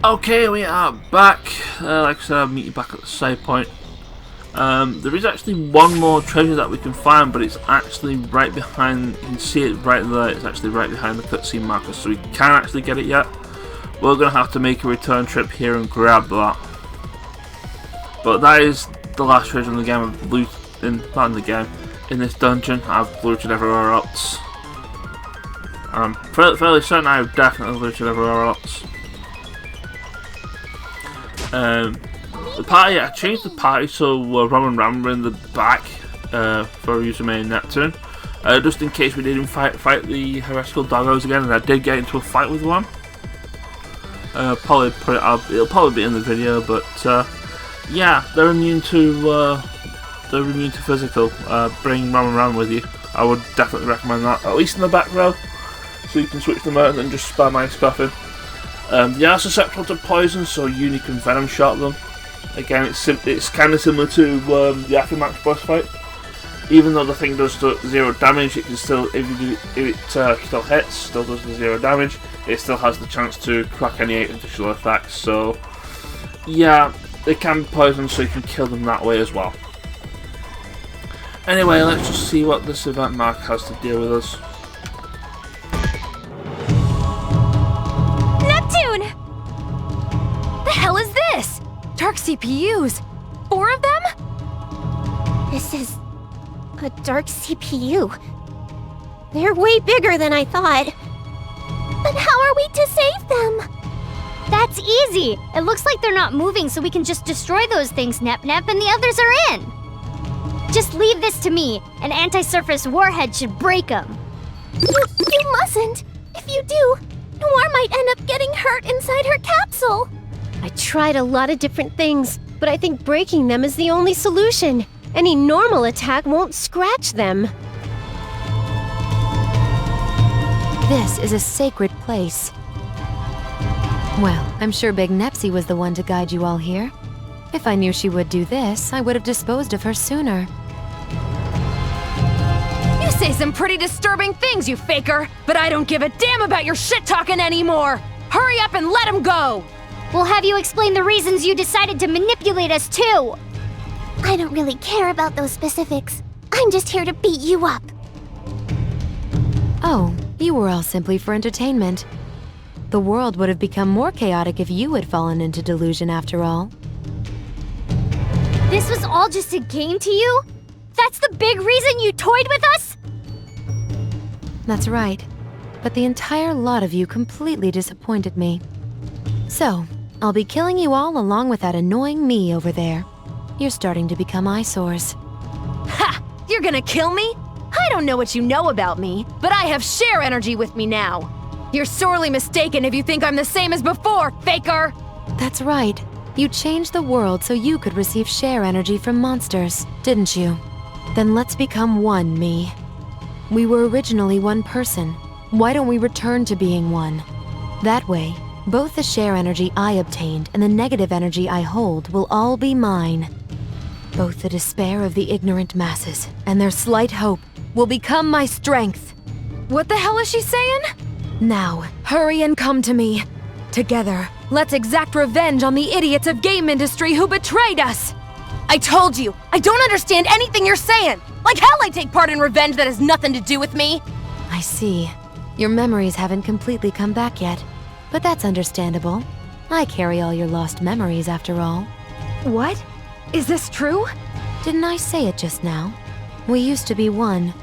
Okay, we are back. Like I said, I'll meet you back at the save point. There is actually one more treasure that we can find, but it's actually right behind, you can see it right there, it's actually right behind the cutscene marker, so we can't actually get it yet. We're going to have to make a return trip here and grab that. But that is the last treasure in the game I've looted, not in the game, in this dungeon. I've looted everywhere else. I'm fairly certain I've definitely looted everywhere else. The party, I changed the party so Rom and Ram were in the back for Kurome and Neptune, just in case we didn't fight the heretical doggos again, and I did get into a fight with one. Probably put it up. It'll probably be in the video, but yeah, they're immune to physical. Bring Ram and Ram with you. I would definitely recommend that, at least in the back row, so you can switch them out and then just spam ice coffin. They are susceptible to poison, so you can venom shot them. Again, it's kind of similar to the Aftermax boss fight. Even though the thing does 0 damage, it can still, if it still hits, still does the 0 damage. It still has the chance to crack any additional attacks. So yeah, they can be poisoned, so you can kill them that way as well. Anyway, let's just see what this event mark has to deal with us. Hell is this? Dark CPUs? 4 of them? This is a dark CPU. They're way bigger than I thought. But how are we to save them? That's easy. It looks like they're not moving, so we can just destroy those things, Nep, and the others are in. Just leave this to me. An anti-surface warhead should break them. You mustn't. If you do, Noir might end up getting hurt inside her capsule. I tried a lot of different things, but I think breaking them is the only solution. Any normal attack won't scratch them. This is a sacred place. Well, I'm sure Big Nepsy was the one to guide you all here. If I knew she would do this, I would have disposed of her sooner. You say some pretty disturbing things, you faker, but I don't give a damn about your shit-talking anymore! Hurry up and let him go! We'll have you explain the reasons you decided to manipulate us too! I don't really care about those specifics. I'm just here to beat you up. Oh, you were all simply for entertainment. The world would have become more chaotic if you had fallen into delusion after all. This was all just a game to you? That's the big reason you toyed with us? That's right. But the entire lot of you completely disappointed me. So, I'll be killing you all along with that annoying me over there. You're starting to become eyesores. Ha! You're gonna kill me? I don't know what you know about me, but I have share energy with me now. You're sorely mistaken if you think I'm the same as before, faker! That's right. You changed the world so you could receive share energy from monsters, didn't you? Then let's become one, me. We were originally one person. Why don't we return to being one? That way, both the share energy I obtained and the negative energy I hold will all be mine. Both the despair of the ignorant masses and their slight hope will become my strength. What the hell is she saying? Now, hurry and come to me. Together, let's exact revenge on the idiots of game industry who betrayed us! I told you, I don't understand anything you're saying! Like hell I take part in revenge that has nothing to do with me! I see. Your memories haven't completely come back yet. But that's understandable. I carry all your lost memories after all. What? Is this true? Didn't I say it just now? We used to be one.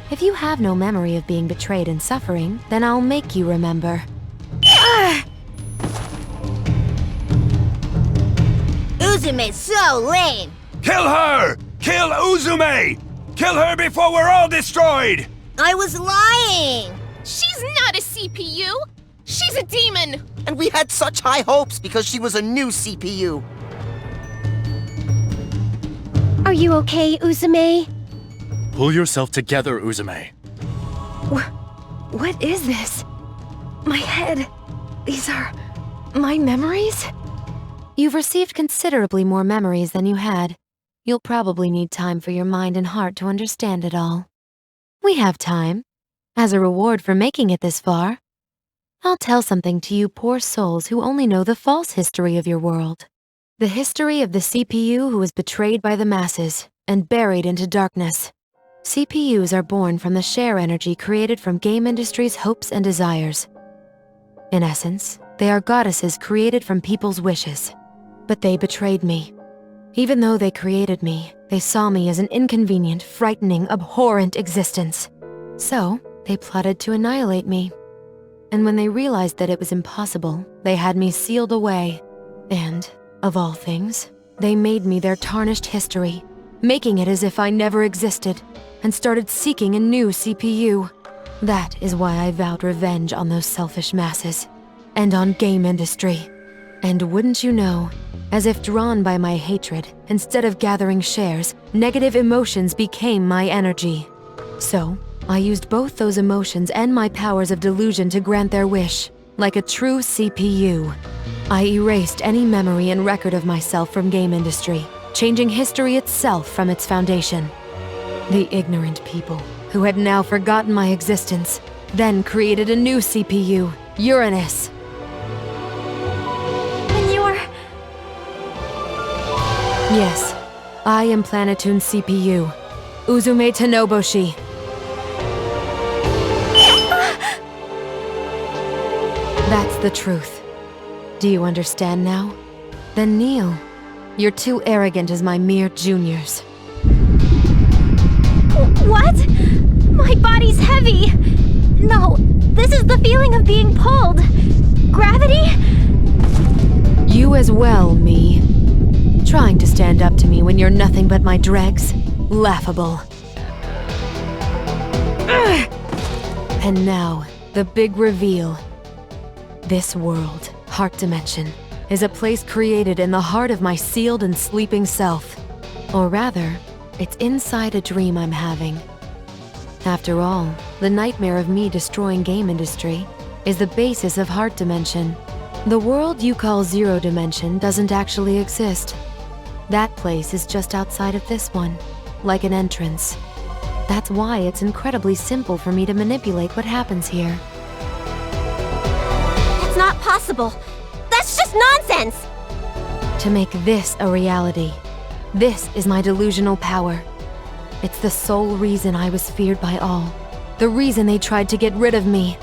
If you have no memory of being betrayed and suffering, then I'll make you remember. Uzume's so lame. Kill her! Kill Uzume! Kill her before we're all destroyed! I was lying. She's not a CPU! She's a demon! And we had such high hopes because she was a new CPU. Are you okay, Uzume? Pull yourself together, Uzume. What is this? My head. These are my memories? You've received considerably more memories than you had. You'll probably need time for your mind and heart to understand it all. We have time. As a reward for making it this far, I'll tell something to you poor souls who only know the false history of your world. The history of the CPU who was betrayed by the masses and buried into darkness. CPUs are born from the share energy created from game industry's hopes and desires. In essence, they are goddesses created from people's wishes. But they betrayed me. Even though they created me, they saw me as an inconvenient, frightening, abhorrent existence. So, they plotted to annihilate me. And when they realized that it was impossible, they had me sealed away. And, of all things, they made me their tarnished history, making it as if I never existed, and started seeking a new CPU. That is why I vowed revenge on those selfish masses, and on game industry. And wouldn't you know, as if drawn by my hatred, instead of gathering shares, negative emotions became my energy. So, I used both those emotions and my powers of delusion to grant their wish, like a true CPU. I erased any memory and record of myself from game industry, changing history itself from its foundation. The ignorant people, who had now forgotten my existence, then created a new CPU, Uranus. And you're... Yes, I am Planetoon's CPU, Uzume Tenoboshi. That's the truth. Do you understand now? Then kneel. You're too arrogant as my mere juniors. What? My body's heavy! No, this is the feeling of being pulled. Gravity? You as well, me. Trying to stand up to me when you're nothing but my dregs? Laughable. Ugh. And now, the big reveal. This world, Heart Dimension, is a place created in the heart of my sealed and sleeping self. Or rather, it's inside a dream I'm having. After all, the nightmare of me destroying game industry is the basis of Heart Dimension. The world you call Zero Dimension doesn't actually exist. That place is just outside of this one, like an entrance. That's why it's incredibly simple for me to manipulate what happens here. It's not possible. That's just nonsense! To make this a reality. This is my delusional power. It's the sole reason I was feared by all. The reason they tried to get rid of me.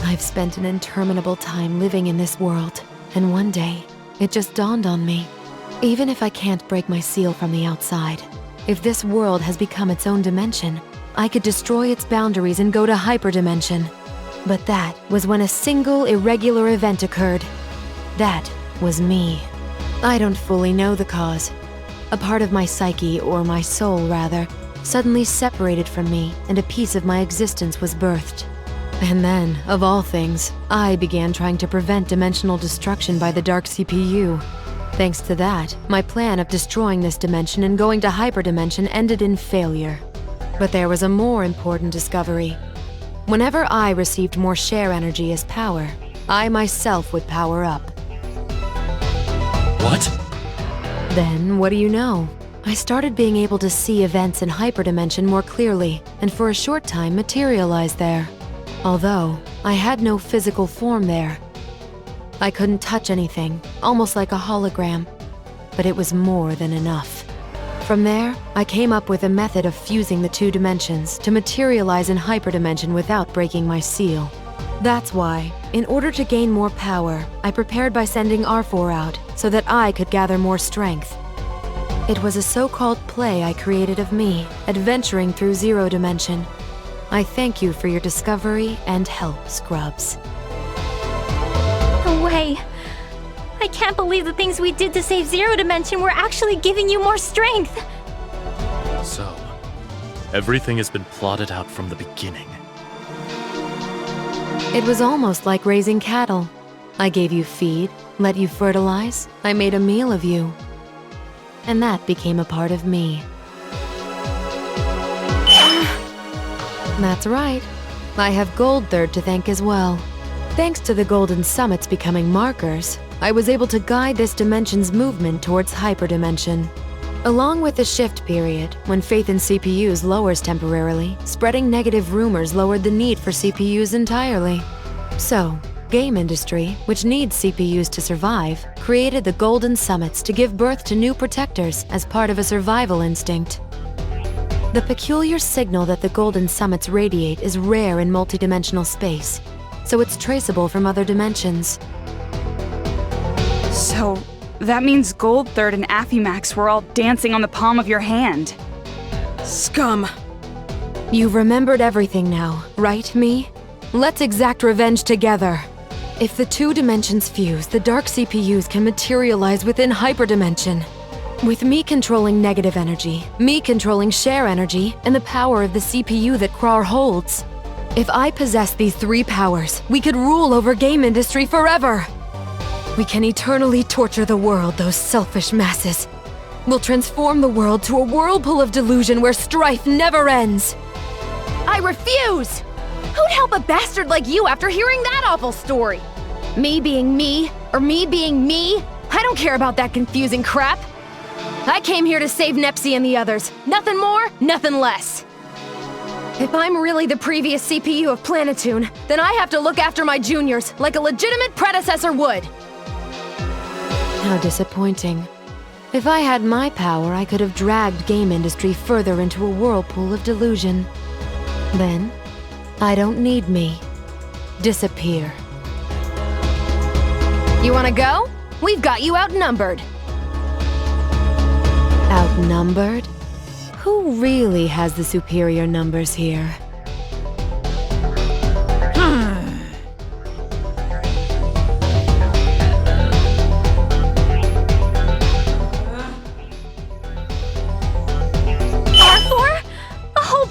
I've spent an interminable time living in this world, and one day, it just dawned on me. Even if I can't break my seal from the outside, if this world has become its own dimension, I could destroy its boundaries and go to hyperdimension. But that was when a single irregular event occurred. That was me. I don't fully know the cause. A part of my psyche, or my soul rather, suddenly separated from me, and a piece of my existence was birthed. And then, of all things, I began trying to prevent dimensional destruction by the Dark CPU. Thanks to that, my plan of destroying this dimension and going to hyperdimension ended in failure. But there was a more important discovery. Whenever I received more share energy as power, I myself would power up. What? Then, what do you know? I started being able to see events in hyperdimension more clearly, and for a short time materialized there. Although, I had no physical form there. I couldn't touch anything, almost like a hologram. But it was more than enough. From there, I came up with a method of fusing the two dimensions to materialize in hyperdimension without breaking my seal. That's why, in order to gain more power, I prepared by sending R4 out so that I could gather more strength. It was a so-called play I created of me, adventuring through Zero Dimension. I thank you for your discovery and help, Scrubs. No way. I can't believe the things we did to save Zero Dimension were actually giving you more strength. So, everything has been plotted out from the beginning. It was almost like raising cattle. I gave you feed, let you fertilize, I made a meal of you. And that became a part of me. That's right. I have Gold Third to thank as well. Thanks to the Golden Summits becoming markers, I was able to guide this dimension's movement towards hyperdimension. Along with the shift period, when faith in CPUs lowers temporarily, spreading negative rumors lowered the need for CPUs entirely. So, Game industry, which needs CPUs to survive, created the Golden Summits to give birth to new protectors as part of a survival instinct. The peculiar signal that the Golden Summits radiate is rare in multidimensional space, so it's traceable from other dimensions. So, that means Gold Third and Affymax were all dancing on the palm of your hand. Scum! You've remembered everything now, right, me? Let's exact revenge together. If the two dimensions fuse, the dark CPUs can materialize within hyperdimension. With me controlling negative energy, me controlling share energy, and the power of the CPU that Krar holds. If I possess these three powers, we could rule over game industry forever. We can eternally torture the world, those selfish masses. We'll transform the world to a whirlpool of delusion where strife never ends. I refuse! Who'd help a bastard like you after hearing that awful story? Me being me, or me being me? I don't care about that confusing crap. I came here to save Nepsi and the others. Nothing more, nothing less. If I'm really the previous CPU of Planetoon, then I have to look after my juniors like a legitimate predecessor would. How disappointing. If I had my power, I could have dragged game industry further into a whirlpool of delusion. Then, I don't need me. Disappear. You wanna go? We've got you outnumbered. Outnumbered? Who really has the superior numbers here?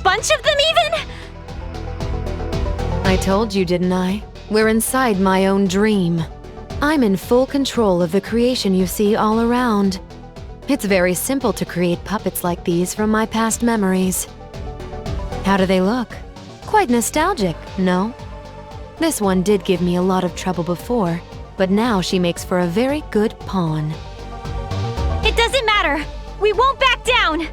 Bunch of them even? I told you, didn't I? We're inside my own dream. I'm in full control of the creation you see all around. It's very simple to create puppets like these from my past memories. How do they look? Quite nostalgic, no? This one did give me a lot of trouble before, but now she makes for a very good pawn. It doesn't matter. We won't back down.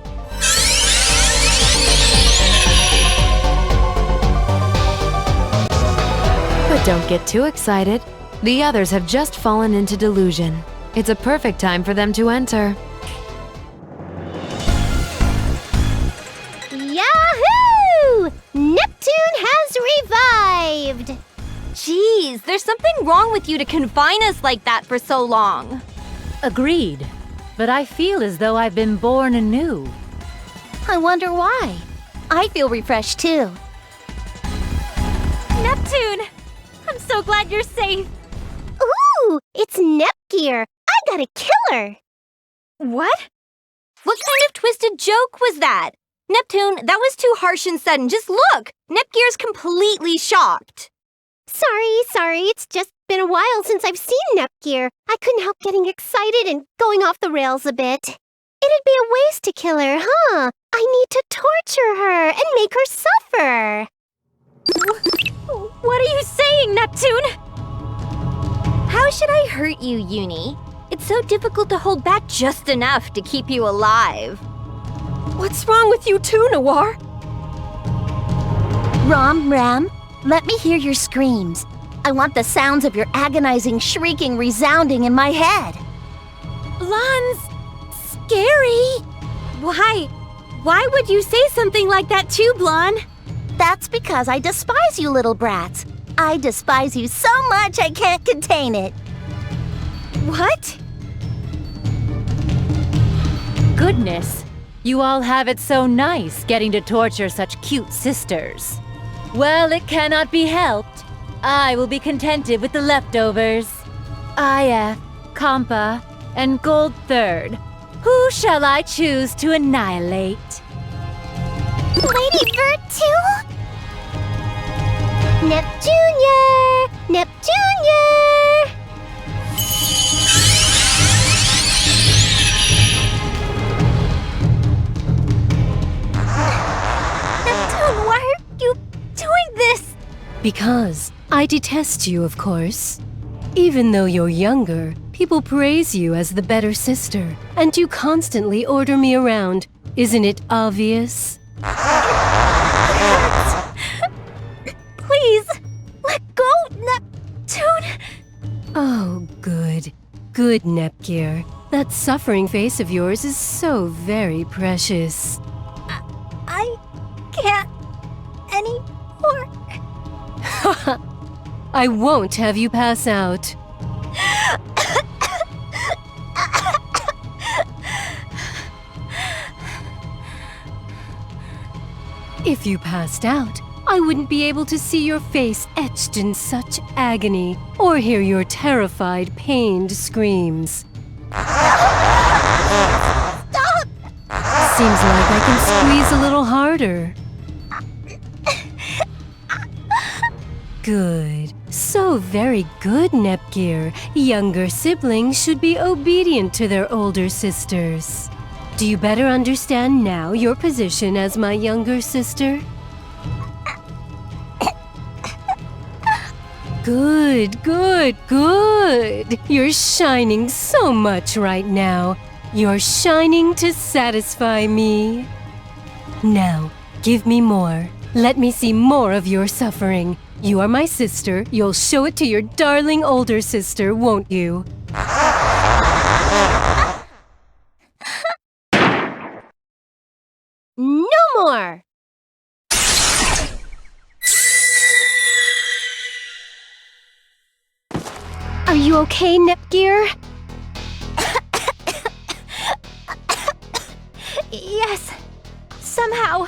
But don't get too excited. The others have just fallen into delusion. It's a perfect time for them to enter. Yahoo! Neptune has revived! Geez, there's something wrong with you to confine us like that for so long. Agreed. But I feel as though I've been born anew. I wonder why. I feel refreshed too. Neptune! I'm so glad you're safe. Ooh, it's Nepgear. I got a killer. What? What kind of twisted joke was that? Neptune, that was too harsh and sudden. Just look! Nepgear's completely shocked. Sorry. It's just been a while since I've seen Nepgear. I couldn't help getting excited and going off the rails a bit. It'd be a waste to kill her, huh? I need to torture her and make her suffer. What are you saying, Neptune? How should I hurt you, Uni? It's so difficult to hold back just enough to keep you alive. What's wrong with you too, Noir? Ram, let me hear your screams. I want the sounds of your agonizing shrieking resounding in my head. Blan's scary. Why would you say something like that too, Blan? That's because I despise you little brats. I despise you so much I can't contain it. What? Goodness, you all have it so nice getting to torture such cute sisters. Well, it cannot be helped. I will be contented with the leftovers. IF, Compa, and Gold Third. Who shall I choose to annihilate? Lady VIIR too? Neptunia! Neptunia! Neptune, why are you doing this? Because I detest you, of course. Even though you're younger, people praise you as the better sister, and you constantly order me around. Isn't it obvious? Please, let go, Neptune! Oh, good. Good, Nepgear. That suffering face of yours is so very precious. I can't anymore. I won't have you pass out. If you passed out, I wouldn't be able to see your face etched in such agony, or hear your terrified, pained screams. Stop! Seems like I can squeeze a little harder. Good. So very good, Nepgear. Younger siblings should be obedient to their older sisters. Do you better understand now your position as my younger sister? Good, good, good. You're shining so much right now. You're shining to satisfy me. Now, give me more. Let me see more of your suffering. You are my sister. You'll show it to your darling older sister, won't you? No more! Are you okay, Nepgear? Yes, somehow.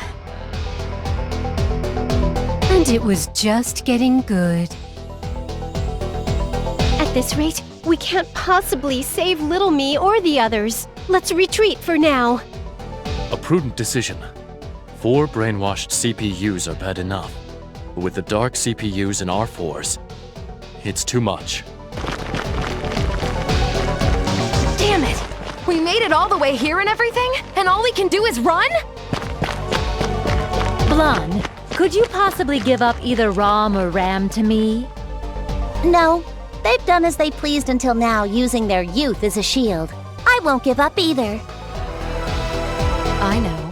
And it was just getting good. At this rate, we can't possibly save little me or the others. Let's retreat for now. A prudent decision. 4 brainwashed CPUs are bad enough. But with the dark CPUs in our force, it's too much. Damn it! We made it all the way here and everything, and all we can do is run? Blonde, could you possibly give up either ROM or RAM to me? No, they've done as they pleased until now, using their youth as a shield. I won't give up either. I know.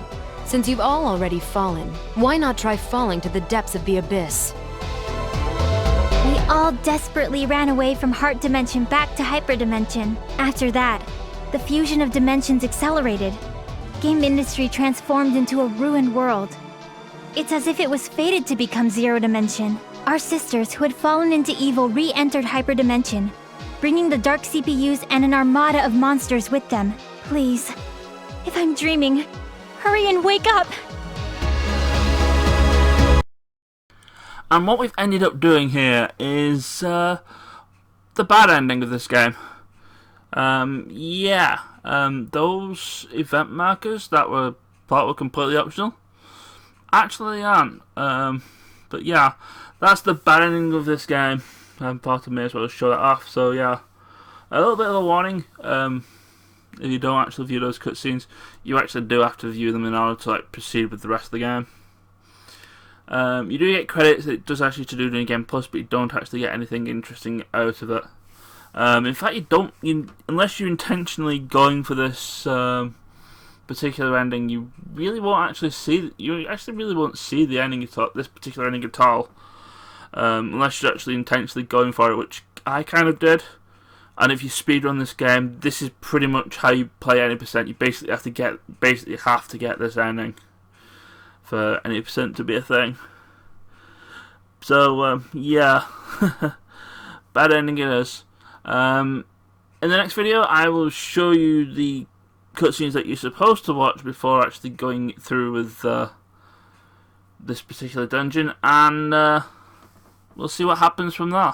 Since you've all already fallen, why not try falling to the depths of the abyss? We all desperately ran away from Heart Dimension back to Hyperdimension. After that, the fusion of dimensions accelerated. Game industry transformed into a ruined world. It's as if it was fated to become Zero Dimension. Our sisters who had fallen into evil re-entered Hyperdimension, bringing the dark CPUs and an armada of monsters with them. Please, if I'm dreaming, hurry and wake up! And what we've ended up doing here is the bad ending of this game. Those event markers that were thought were completely optional actually aren't. But yeah, that's the bad ending of this game. Thought I may as well show that off. So yeah, a little bit of a warning. If you don't actually view those cutscenes, you actually do have to view them in order to proceed with the rest of the game. You do get credits. It does actually to do the Game Plus, but you don't actually get anything interesting out of it. In fact, you don't. Unless you're intentionally going for this particular ending, you really won't actually see. You actually really won't see the ending at all. This particular ending at all, unless you're actually intentionally going for it, which I kind of did. And if you speedrun this game, this is pretty much how you play any percent. You basically have to get this ending for any percent to be a thing. So yeah, bad ending it is. In the next video, I will show you the cutscenes that you're supposed to watch before actually going through with this particular dungeon, and we'll see what happens from there.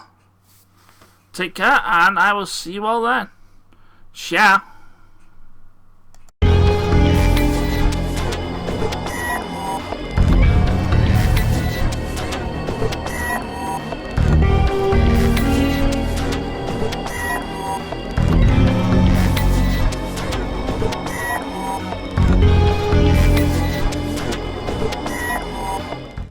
Take care, and I will see you all then. Ciao.